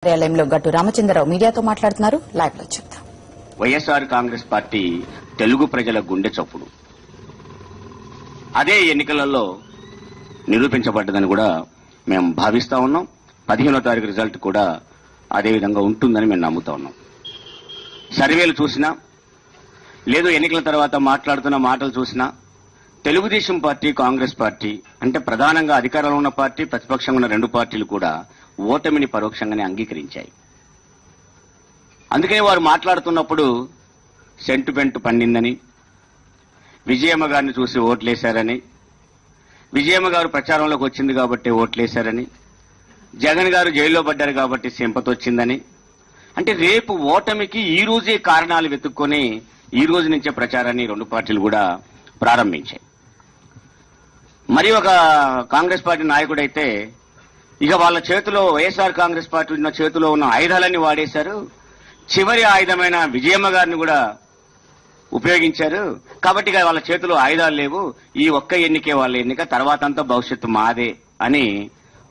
కార్యాలయంలో గట్టు రామచంద్రరావు మీడియాతో మాట్లాడుతున్నారు. లైవ్ లో చెప్తాం. వైఎస్ఆర్ కాంగ్రెస్ పార్టీ తెలుగు ప్రజల గుండె చప్పుడు అదే ఎన్నికలలో నిరూపించబడ్డదని కూడా మేము భావిస్తా ఉన్నాం. 15వ తారీఖు రిజల్ట్ కూడా అదే విధంగా ఉంటుందని మేము నమ్ముతా ఉన్నాం. సర్వేలు చూసినా లేదు ఎన్నికల తర్వాత మాట్లాడుతున్న మాటలు చూసినా తెలుగుదేశం పార్టీ కాంగ్రెస్ పార్టీ అంటే ప్రధానంగా అధికారంలో ఉన్న పార్టీ ప్రతిపక్షంగా ఉన్న రెండు పార్టీలు కూడా ఓటమిని పరోక్షంగానే అంగీకరించాయి. అందుకని వారు మాట్లాడుతున్నప్పుడు సెంటిమెంట్ పండిందని, విజయమ్మ గారిని చూసి ఓట్లేశారని, విజయమ్మ గారు ప్రచారంలోకి వచ్చింది కాబట్టి ఓట్లేశారని, జగన్ గారు జైల్లో పడ్డారు కాబట్టి సింపతి వచ్చిందని, అంటే రేపు ఓటమికి ఈ రోజే కారణాలు వెతుక్కొని ఈ రోజు నుంచే ప్రచారాన్ని రెండు పార్టీలు కూడా ప్రారంభించాయి. మరి ఒక కాంగ్రెస్ పార్టీ నాయకుడైతే ఇక వాళ్ళ చేతిలో వైఎస్ఆర్ కాంగ్రెస్ పార్టీ ఉన్న చేతిలో ఉన్న ఆయుధాలన్నీ వాడేశారు, చివరి ఆయుధమైన విజయమ్మ గారిని కూడా ఉపయోగించారు. కాబట్టి ఇక వాళ్ళ చేతిలో ఆయుధాలు లేవు, ఈ ఒక్క ఎన్నికే వాళ్ళ ఎన్నిక, తర్వాత అంతా భవిష్యత్తు మాదే అని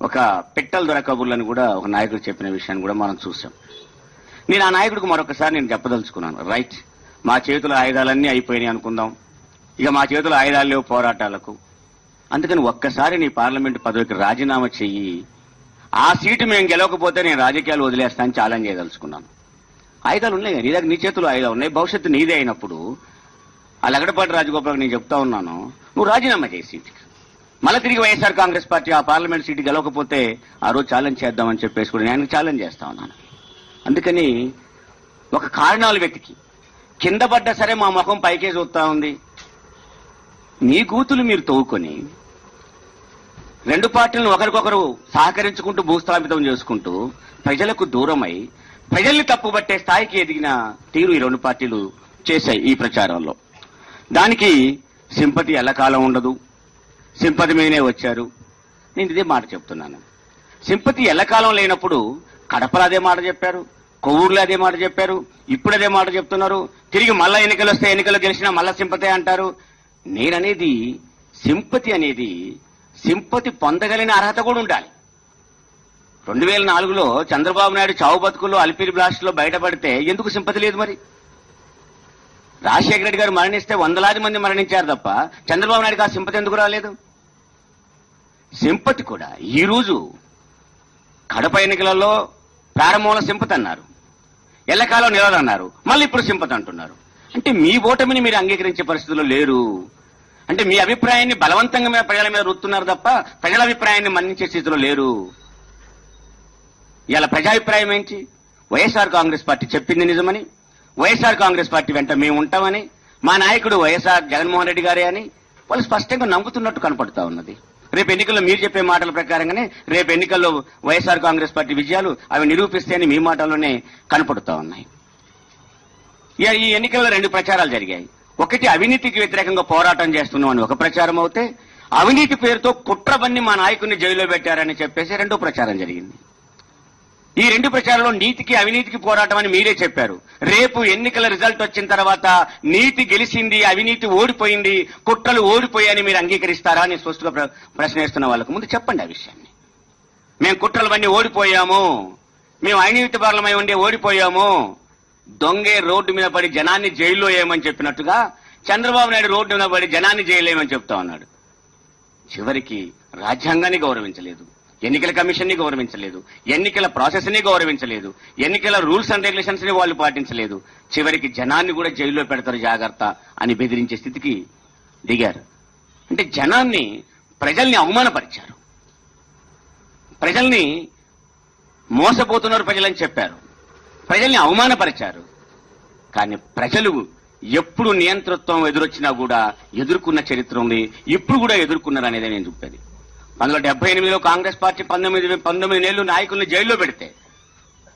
ఒక పిట్టల దొర కబుర్లను కూడా ఒక నాయకుడు చెప్పిన విషయాన్ని కూడా మనం చూసాం. నేను ఆ నాయకుడికి మరొకసారి నేను చెప్పదలుచుకున్నాను, రైట్, మా చేతుల ఆయుధాలన్నీ అయిపోయినాయి అనుకుందాం, ఇక మా చేతుల ఆయుధాలు లేవు పోరాటాలకు, అందుకని ఒక్కసారి నీ పార్లమెంటు పదవికి రాజీనామా చెయ్యి, ఆ సీటు మేము గెలవకపోతే నేను రాజకీయాలు వదిలేస్తానని ఛాలెంజ్ చేయదలుచుకున్నాను. ఆయుధాలు ఉన్నాయి, నీ దగ్గర నీ చేతులు ఆయుధాలు ఉన్నాయి, భవిష్యత్తు నీదే అయినప్పుడు ఆ లగడపాటి రాజగోపాల్ నేను చెప్తా ఉన్నాను, నువ్వు రాజీనామా చేయి సీటుకి, మళ్ళీ తిరిగి వైఎస్ఆర్ కాంగ్రెస్ పార్టీ ఆ పార్లమెంట్ సీటు గెలవకపోతే ఆ రోజు ఛాలెంజ్ చేద్దామని చెప్పేసి కూడా నేను ఛాలెంజ్ చేస్తా ఉన్నాను. అందుకని ఒక కారణాలు వెతికి కింద పడ్డా సరే మా ముఖం పైకే చూస్తా ఉంది, నీ కూతులు మీరు తవ్వుకొని రెండు పార్టీలను ఒకరికొకరు సహకరించుకుంటూ భూస్థాపితం చేసుకుంటూ ప్రజలకు దూరమై ప్రజల్ని తప్పుబట్టే స్థాయికి ఎదిగిన తీరు ఈ రెండు పార్టీలు చేశాయి ఈ ప్రచారంలో. దానికి సింపతి ఎల్లకాలం ఉండదు, సింపతి మీదనే వచ్చారు. నేను ఇదే మాట చెప్తున్నాను, సింపతి ఎల్లకాలం లేనప్పుడు కడపలో అదే మాట చెప్పారు, కొవ్వూరులో అదే మాట చెప్పారు, ఇప్పుడు అదే మాట చెప్తున్నారు, తిరిగి మళ్ళా ఎన్నికలు వస్తే ఎన్నికలు గెలిచినా మళ్ళా సింపతి అంటారు. నేననేది సింపతి అనేది సింపతి పొందగలిగిన అర్హత కూడా ఉండాలి. 2004లో చంద్రబాబు నాయుడు చావు బతుకుల్లో అలిపిరి బ్లాస్ట్ లో బయటపడితే ఎందుకు సింపతి లేదు? మరి రాజశేఖర రెడ్డి గారు మరణిస్తే వందలాది మంది మరణించారు తప్ప చంద్రబాబు నాయుడుకి ఆ సింపతి ఎందుకు రాలేదు? సింపతి కూడా ఈ రోజు కడప ఎన్నికలలో ప్రారంభంలో సింపతి అన్నారు, ఎల్లకాలం నిలదన్నారు, మళ్ళీ ఇప్పుడు సింపతి అంటున్నారు. అంటే మీ ఓటమిని మీరు అంగీకరించే పరిస్థితుల్లో లేరు. అంటే మీ అభిప్రాయాన్ని బలవంతంగా ప్రజల మీద రుతున్నారు తప్ప ప్రజల అభిప్రాయాన్ని మన్నించే స్థితిలో లేరు. ఇలా ప్రజాభిప్రాయం ఏంటి? వైఎస్ఆర్ కాంగ్రెస్ పార్టీ చెప్పింది నిజమని, వైఎస్ఆర్ కాంగ్రెస్ పార్టీ వెంట మేము ఉంటామని, మా నాయకుడు వైఎస్ఆర్ జగన్మోహన్ రెడ్డి గారే అని వాళ్ళు స్పష్టంగా నమ్ముతున్నట్టు కనపడుతా ఉన్నది. రేపు ఎన్నికల్లో మీరు చెప్పే మాటల ప్రకారంగానే రేపు ఎన్నికల్లో వైఎస్ఆర్ కాంగ్రెస్ పార్టీ విజయాలు అవి నిరూపిస్తాయని మీ మాటల్లోనే కనపడుతా ఉన్నాయి. ఈ ఎన్నికల్లో రెండు ప్రచారాలు జరిగాయి. ఒకటి అవినీతికి వ్యతిరేకంగా పోరాటం చేస్తున్నాం అని ఒక ప్రచారం అవుతే, అవినీతి పేరుతో కుట్రబన్ని మా నాయకుడిని జైల్లో పెట్టారని చెప్పేసి రెండో ప్రచారం జరిగింది. ఈ రెండు ప్రచారంలో నీతికి అవినీతికి పోరాటం అని మీరే చెప్పారు. రేపు ఎన్నికల రిజల్ట్ వచ్చిన తర్వాత నీతి గెలిచింది, అవినీతి ఓడిపోయింది, కుట్రలు ఓడిపోయాయని మీరు అంగీకరిస్తారా అని స్పష్టంగా ప్రశ్నిస్తున్న వాళ్ళకు ముందు చెప్పండి ఆ విషయాన్ని. మేము కుట్రలవన్నీ ఓడిపోయాము, మేము అవినీతి పరులమై ఉండే ఓడిపోయాము, దొంగే రోడ్డు మీద పడి జనాన్ని జైల్లో వేయమని చెప్పినట్టుగా చంద్రబాబు నాయుడు రోడ్డు మీద పడి జనాన్ని జైలేయమని చెప్తా ఉన్నాడు. చివరికి రాజ్యాంగాన్ని గౌరవించలేదు, ఎన్నికల కమిషన్ ని గౌరవించలేదు, ఎన్నికల ప్రాసెస్ ని గౌరవించలేదు, ఎన్నికల రూల్స్ అండ్ రెగ్యులేషన్స్ ని వాళ్ళు పాటించలేదు, చివరికి జనాన్ని కూడా జైల్లో పెడతారు జాగ్రత్త అని బెదిరించే స్థితికి దిగారు. అంటే జనాన్ని, ప్రజల్ని అవమానపరిచారు, ప్రజల్ని మోసపోతున్నారు ప్రజలని చెప్పారు, ప్రజల్ని అవమానపరిచారు. కానీ ప్రజలు ఎప్పుడు నియంతృత్వం ఎదురొచ్చినా కూడా ఎదుర్కొన్న చరిత్ర ఉంది, ఇప్పుడు కూడా ఎదుర్కొన్నారు అనేది నేను చెప్పేది. 1978లో కాంగ్రెస్ పార్టీ 19 నెలలు నాయకుల్ని జైల్లో పెడితే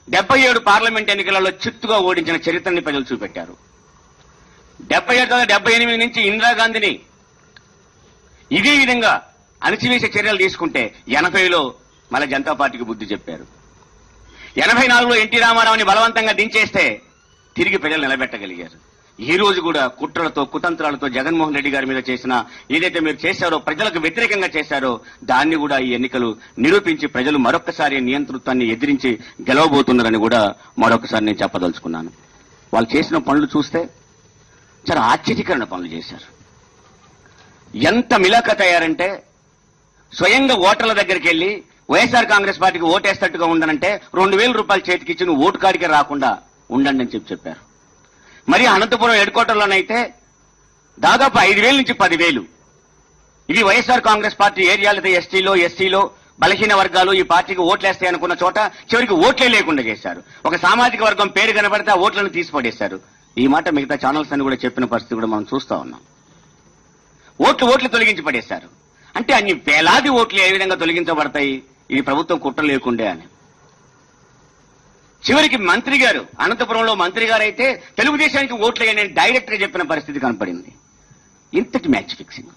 77 పార్లమెంట్ ఎన్నికలలో చిత్తుగా ఓడించిన చరిత్రని ప్రజలు చూపెట్టారు. 78 నుంచి ఇందిరాగాంధీని ఇదే విధంగా అణచివేసే చర్యలు తీసుకుంటే 80లో మళ్ళీ జనతా పార్టీకి బుద్ధి చెప్పారు. 84లో ఎన్టీ రామారావుని బలవంతంగా దించేస్తే తిరిగి ప్రజలు నిలబెట్టగలిగారు. ఈ రోజు కూడా కుట్రలతో కుతంత్రాలతో జగన్మోహన్ రెడ్డి గారి మీద చేసిన ఏదైతే మీరు చేశారో, ప్రజలకు వ్యతిరేకంగా చేశారో, దాన్ని కూడా ఈ ఎన్నికలు నిరూపించి ప్రజలు మరొకసారి నియంతృత్వాన్ని ఎదిరించి గెలవబోతున్నారని కూడా మరొకసారి నేను చెప్పదలుచుకున్నాను. వాళ్ళు చేసిన పనులు చూస్తే చాలా ఆశ్చర్యకరమైన పనులు చేశారు. ఎంత మిలాఖత్ అయ్యారంటే, స్వయంగా ఓటర్ల దగ్గరికి వెళ్లి వైఎస్ఆర్ కాంగ్రెస్ పార్టీకి ఓటేస్తట్టుగా ఉండనంటే 2,000 రూపాయలు చేతికి ఇచ్చి నువ్వు ఓటు కాడికి రాకుండా ఉండండి అని చెప్పారు. మరి అనంతపురం హెడ్ క్వార్టర్లోనైతే దాదాపు 5,000 నుంచి 10,000 ఇవి వైఎస్ఆర్ కాంగ్రెస్ పార్టీ ఏరియాలతో ఎస్టీలో బలహీన వర్గాలు ఈ పార్టీకి ఓట్లేస్తాయి అనుకున్న చోట చివరికి ఓట్లే లేకుండా చేశారు. ఒక సామాజిక వర్గం పేరు కనబడితే ఆ ఓట్లను తీసిపడేశారు. ఈ మాట మిగతా ఛానల్స్ అని కూడా చెప్పిన పరిస్థితి కూడా మనం చూస్తా ఉన్నాం. ఓట్లు తొలగించి పడేశారు. అంటే అన్ని వేలాది ఓట్లు ఏ విధంగా తొలగించబడతాయి ఇది ప్రభుత్వం కుట్ర లేకుండే అని. చివరికి మంత్రి గారు, అనంతపురంలో మంత్రి గారు అయితే తెలుగుదేశానికి ఓట్లు వేయండి డైరెక్ట్ గా చెప్పిన పరిస్థితి కనపడింది. ఇంతటి మ్యాచ్ ఫిక్సింగ్.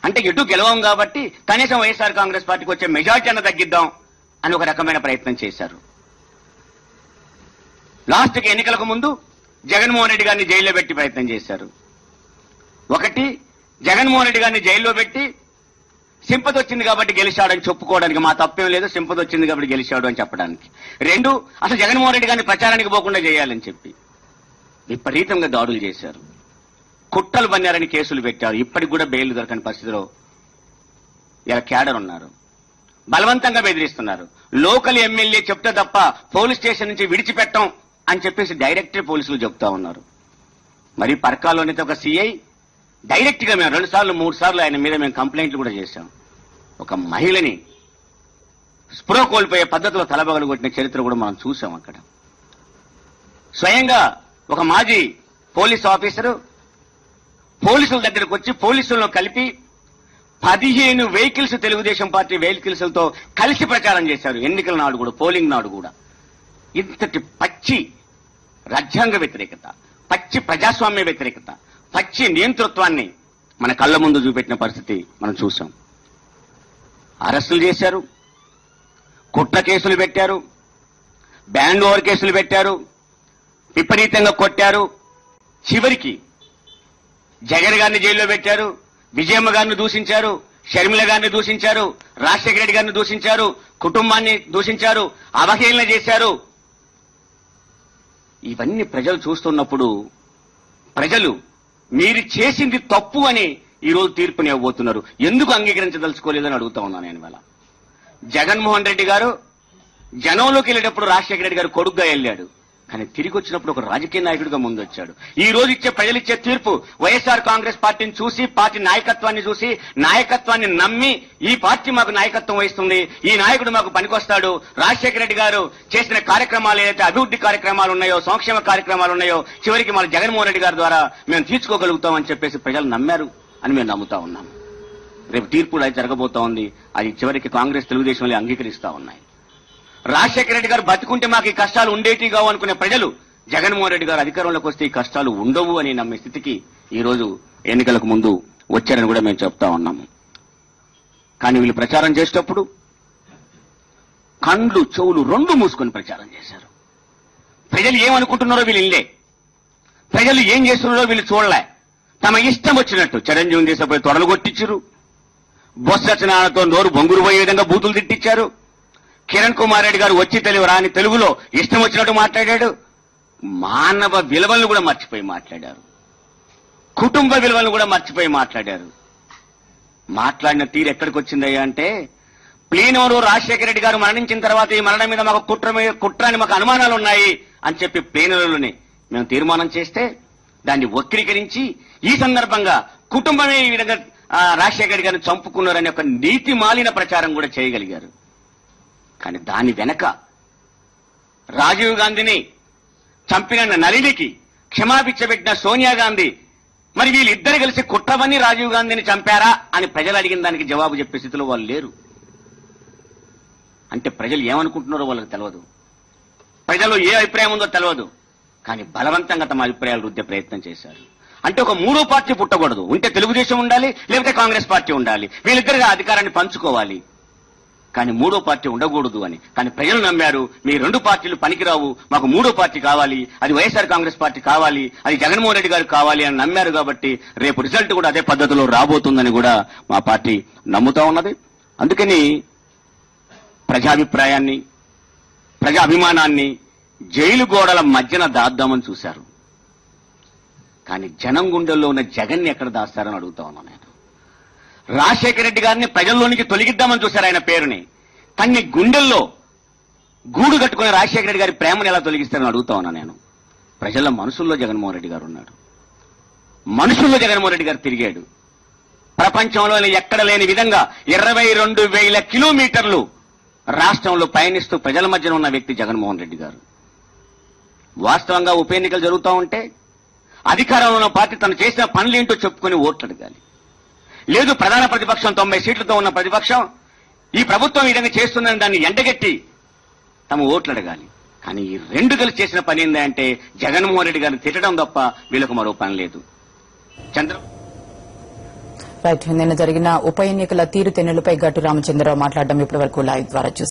అంటే ఎటు గెలవం కాబట్టి కనీసం వైఎస్ఆర్ కాంగ్రెస్ పార్టీకి వచ్చే మెజార్టీ అన్న తగ్గిద్దాం అని ఒక రకమైన ప్రయత్నం చేశారు. లాస్ట్కి ఎన్నికలకు ముందు జగన్మోహన్ రెడ్డి గారిని జైల్లో పెట్టి ప్రయత్నం చేశారు. ఒకటి, జగన్మోహన్ రెడ్డి గారిని జైల్లో పెట్టి సింపతి వచ్చింది కాబట్టి గెలిచాడని చెప్పుకోవడానికి, మా తప్పేం లేదు, సింపతి వచ్చింది కాబట్టి గెలిచాడు అని చెప్పడానికి. 2, అసలు జగన్మోహన్ రెడ్డి గారిని ప్రచారానికి పోకుండా చేయాలని చెప్పి విపరీతంగా దాడులు చేశారు. కుట్రలు బన్నారని కేసులు పెట్టారు. ఇప్పటికి కూడా బెయిల్ దొరకని పరిస్థితిలో ఇలా క్యాడర్ ఉన్నారు. బలవంతంగా బెదిరిస్తున్నారు. లోకల్ ఎమ్మెల్యే చెప్తే తప్ప పోలీస్ స్టేషన్ నుంచి విడిచిపెట్టం అని చెప్పేసి డైరెక్ట్ పోలీసులు చెప్తా ఉన్నారు. మరి పర్కాలోనైతే ఒక సిఐ డైరెక్ట్ గా మేము 2 సార్లు 3 సార్లు ఆయన మీద మేము కంప్లైంట్లు కూడా చేశాం. ఒక మహిళని స్పృహ కోల్పోయే పద్ధతిలో తలబగలు కొట్టిన చరిత్ర కూడా మనం చూసాం. అక్కడ స్వయంగా ఒక మాజీ పోలీస్ ఆఫీసరు పోలీసుల దగ్గరకు వచ్చి పోలీసులను కలిపి 15 వెహికల్స్ తెలుగుదేశం పార్టీ వెహికల్స్లతో కలిసి ప్రచారం చేశారు. ఎన్నికల నాడు కూడా, పోలింగ్ నాడు కూడా. ఇంతటి పచ్చి రాజ్యాంగ వ్యతిరేకత, పచ్చి ప్రజాస్వామ్య వ్యతిరేకత, పచ్చి నియంతృత్వాన్ని మన కళ్ళ ముందు చూపెట్టిన పరిస్థితి మనం చూసాం. అరెస్టులు చేశారు, కుట్ర కేసులు పెట్టారు, బ్యాండ్ ఓవర్ కేసులు పెట్టారు, విపరీతంగా కొట్టారు. చివరికి జగన్ గారిని జైల్లో పెట్టారు, విజయమ్మ గారిని దూషించారు, షర్మిల గారిని దూషించారు, రాజశేఖర రెడ్డి గారిని దూషించారు, కుటుంబాన్ని దూషించారు, అవహేళన చేశారు. ఇవన్నీ ప్రజలు చూస్తున్నప్పుడు ప్రజలు మీరు చేసింది తప్పు అని ఈరోజు తీర్పుని ఇవ్వబోతున్నారు. ఎందుకు అంగీకరించదలుచుకోలేదని అడుగుతా ఉన్నాను నేను. ఇవాళ జగన్మోహన్ రెడ్డి గారు జనంలోకి వెళ్ళేటప్పుడు రాజశేఖర రెడ్డి గారు కొడుకుగా వెళ్ళాడు, కానీ తిరిగి వచ్చినప్పుడు ఒక రాజకీయ నాయకుడిగా ముందొచ్చాడు. ఈ రోజు ప్రజలిచ్చే తీర్పు వైఎస్ఆర్ కాంగ్రెస్ పార్టీని చూసి, పార్టీ నాయకత్వాన్ని చూసి, నాయకత్వాన్ని నమ్మి ఈ పార్టీ మాకు నాయకత్వం వహిస్తుంది, ఈ నాయకుడు మాకు పనికొస్తాడు, రాజశేఖర రెడ్డి గారు చేసిన కార్యక్రమాలు ఏదైతే అభివృద్ధి కార్యక్రమాలు ఉన్నాయో, సంక్షేమ కార్యక్రమాలు ఉన్నాయో, చివరికి మన జగన్మోహన్ రెడ్డి గారి ద్వారా మేము తీర్చుకోగలుగుతామని చెప్పేసి ప్రజలు నమ్మారు అని మేము నమ్ముతా ఉన్నాం. రేపు తీర్పు అది జరగబోతా ఉంది. అది చివరికి కాంగ్రెస్ తెలుగుదేశంలో అంగీకరిస్తా ఉన్నాయి. రాజశేఖర రెడ్డి గారు బతుకుంటే మాకు ఈ కష్టాలు ఉండేటి కావు అనుకునే ప్రజలు జగన్మోహన్ రెడ్డి గారు అధికారంలోకి వస్తే ఈ కష్టాలు ఉండవు అని నమ్మే స్థితికి ఈ రోజు ఎన్నికలకు ముందు వచ్చారని కూడా మేము చెప్తా ఉన్నాము. కానీ వీళ్ళు ప్రచారం చేసేటప్పుడు కండ్లు చెవులు 2 మూసుకొని ప్రచారం చేశారు. ప్రజలు ఏమనుకుంటున్నారో వీళ్ళు ఇల్లే, ప్రజలు ఏం చేస్తున్నారో వీళ్ళు చూడలే. తమ ఇష్టం వచ్చినట్టు చిరంజీవిని తీసుకుపోయి తొడలు కొట్టించారు, బొత్స సత్యనారాయణతో నోరు బొంగురు పోయే విధంగా బూతులు తిట్టించారు. కిరణ్ కుమార్ రెడ్డి గారు వచ్చి రాని తెలుగులో ఇష్టం వచ్చినట్టు మాట్లాడాడు. మానవ విలువలను కూడా మర్చిపోయి మాట్లాడారు, కుటుంబ విలువలను కూడా మర్చిపోయి మాట్లాడారు. మాట్లాడిన తీరు ఎక్కడికి వచ్చిందయ్యా అంటే, ప్లీనోరు రాజశేఖర రెడ్డి గారు మరణించిన తర్వాత ఈ మరణం మీద మాకు కుట్ర అని మాకు అనుమానాలు ఉన్నాయి అని చెప్పి ప్లీనోలోని మేము తీర్మానం చేస్తే దాన్ని వక్రీకరించి ఈ సందర్భంగా కుటుంబమే ఈ విధంగా రాజశేఖర రెడ్డి గారిని చంపుకున్నారని ఒక నీతి మాలిన ప్రచారం కూడా చేయగలిగారు. కానీ దాని వెనక రాజీవ్ గాంధీని చంపిన నళినికి క్షమాభిక్షపెట్టిన సోనియా గాంధీ, మరి వీళ్ళిద్దరు కలిసి కుట్రవని రాజీవ్ గాంధీని చంపారా అని ప్రజలు అడిగిన దానికి జవాబు చెప్పే స్థితిలో వాళ్ళు లేరు. అంటే ప్రజలు ఏమనుకుంటున్నారో వాళ్ళకి తెలియదు, ప్రజలు ఏ అభిప్రాయం ఉందో తెలియదు. కానీ బలవంతంగా తమ అభిప్రాయాలు రుద్దే ప్రయత్నం చేశారు. అంటే ఒక 3వ పార్టీ పుట్టకూడదు, ఉంటే తెలుగుదేశం ఉండాలి, లేకపోతే కాంగ్రెస్ పార్టీ ఉండాలి, వీళ్ళిద్దరుగా అధికారాన్ని పంచుకోవాలి. కానీ మూడో పార్టీ ఉండకూడదు అని. కానీ ప్రజలు నమ్మారు, మీ రెండు పార్టీలు పనికిరావు, మాకు మూడో పార్టీ కావాలి, అది వైఎస్ఆర్ కాంగ్రెస్ పార్టీ కావాలి, అది జగన్మోహన్ రెడ్డి గారు కావాలి అని నమ్మారు. కాబట్టి రేపు రిజల్ట్ కూడా అదే పద్ధతిలో రాబోతుందని కూడా మా పార్టీ నమ్ముతా ఉన్నది. అందుకని ప్రజాభిప్రాయాన్ని, ప్రజా అభిమానాన్ని జైలు గోడల మధ్యన దాద్దామని చూశారు. కానీ జనం గుండెల్లో ఉన్న జగన్ని ఎక్కడ దాస్తారని అడుగుతా ఉన్నాను నేను. రాజశేఖర రెడ్డి గారిని ప్రజల్లోనికి తొలగిద్దామని చూశారు ఆయన పేరుని. కానీ గుండెల్లో గూడు కట్టుకునే రాజశేఖర రెడ్డి గారి ప్రేమను ఎలా తొలగిస్తారని అడుగుతా ఉన్నా నేను. ప్రజల మనసుల్లో జగన్మోహన్ రెడ్డి గారు ఉన్నాడు, మనుషుల్లో జగన్మోహన్ రెడ్డి గారు తిరిగాడు. ప్రపంచంలో ఎక్కడ లేని విధంగా 22,000 కిలోమీటర్లు రాష్ట్రంలో పయనిస్తూ ప్రజల మధ్యన ఉన్న వ్యక్తి జగన్మోహన్ రెడ్డి గారు. వాస్తవంగా ఉప ఎన్నికలు జరుగుతూ ఉంటే అధికారంలో ఉన్న పార్టీ తను చేసిన పనులేంటో చెప్పుకుని ఓట్లు అడగాలి. లేదు ప్రధాన ప్రతిపక్షం 90 సీట్లతో ఉన్న ప్రతిపక్షం ఈ ప్రభుత్వం ఈ విధంగా చేస్తుందని దాన్ని ఎండగట్టి తమ ఓట్లు అడగాలి. కానీ ఈ రెండు కలిసి చేసిన పని ఏంటంటే జగన్మోహన్ రెడ్డి గారిని తిట్టడం తప్ప వీళ్ళకు మరో పని లేదు. రైట్. నిన్న జరిగిన ఉప ఎన్నికల తీరుతెన్నులపై గట్టు రామచంద్రరావు మాట్లాడడం ఇప్పటి వరకు లైవ్ ద్వారా చూస్తారు.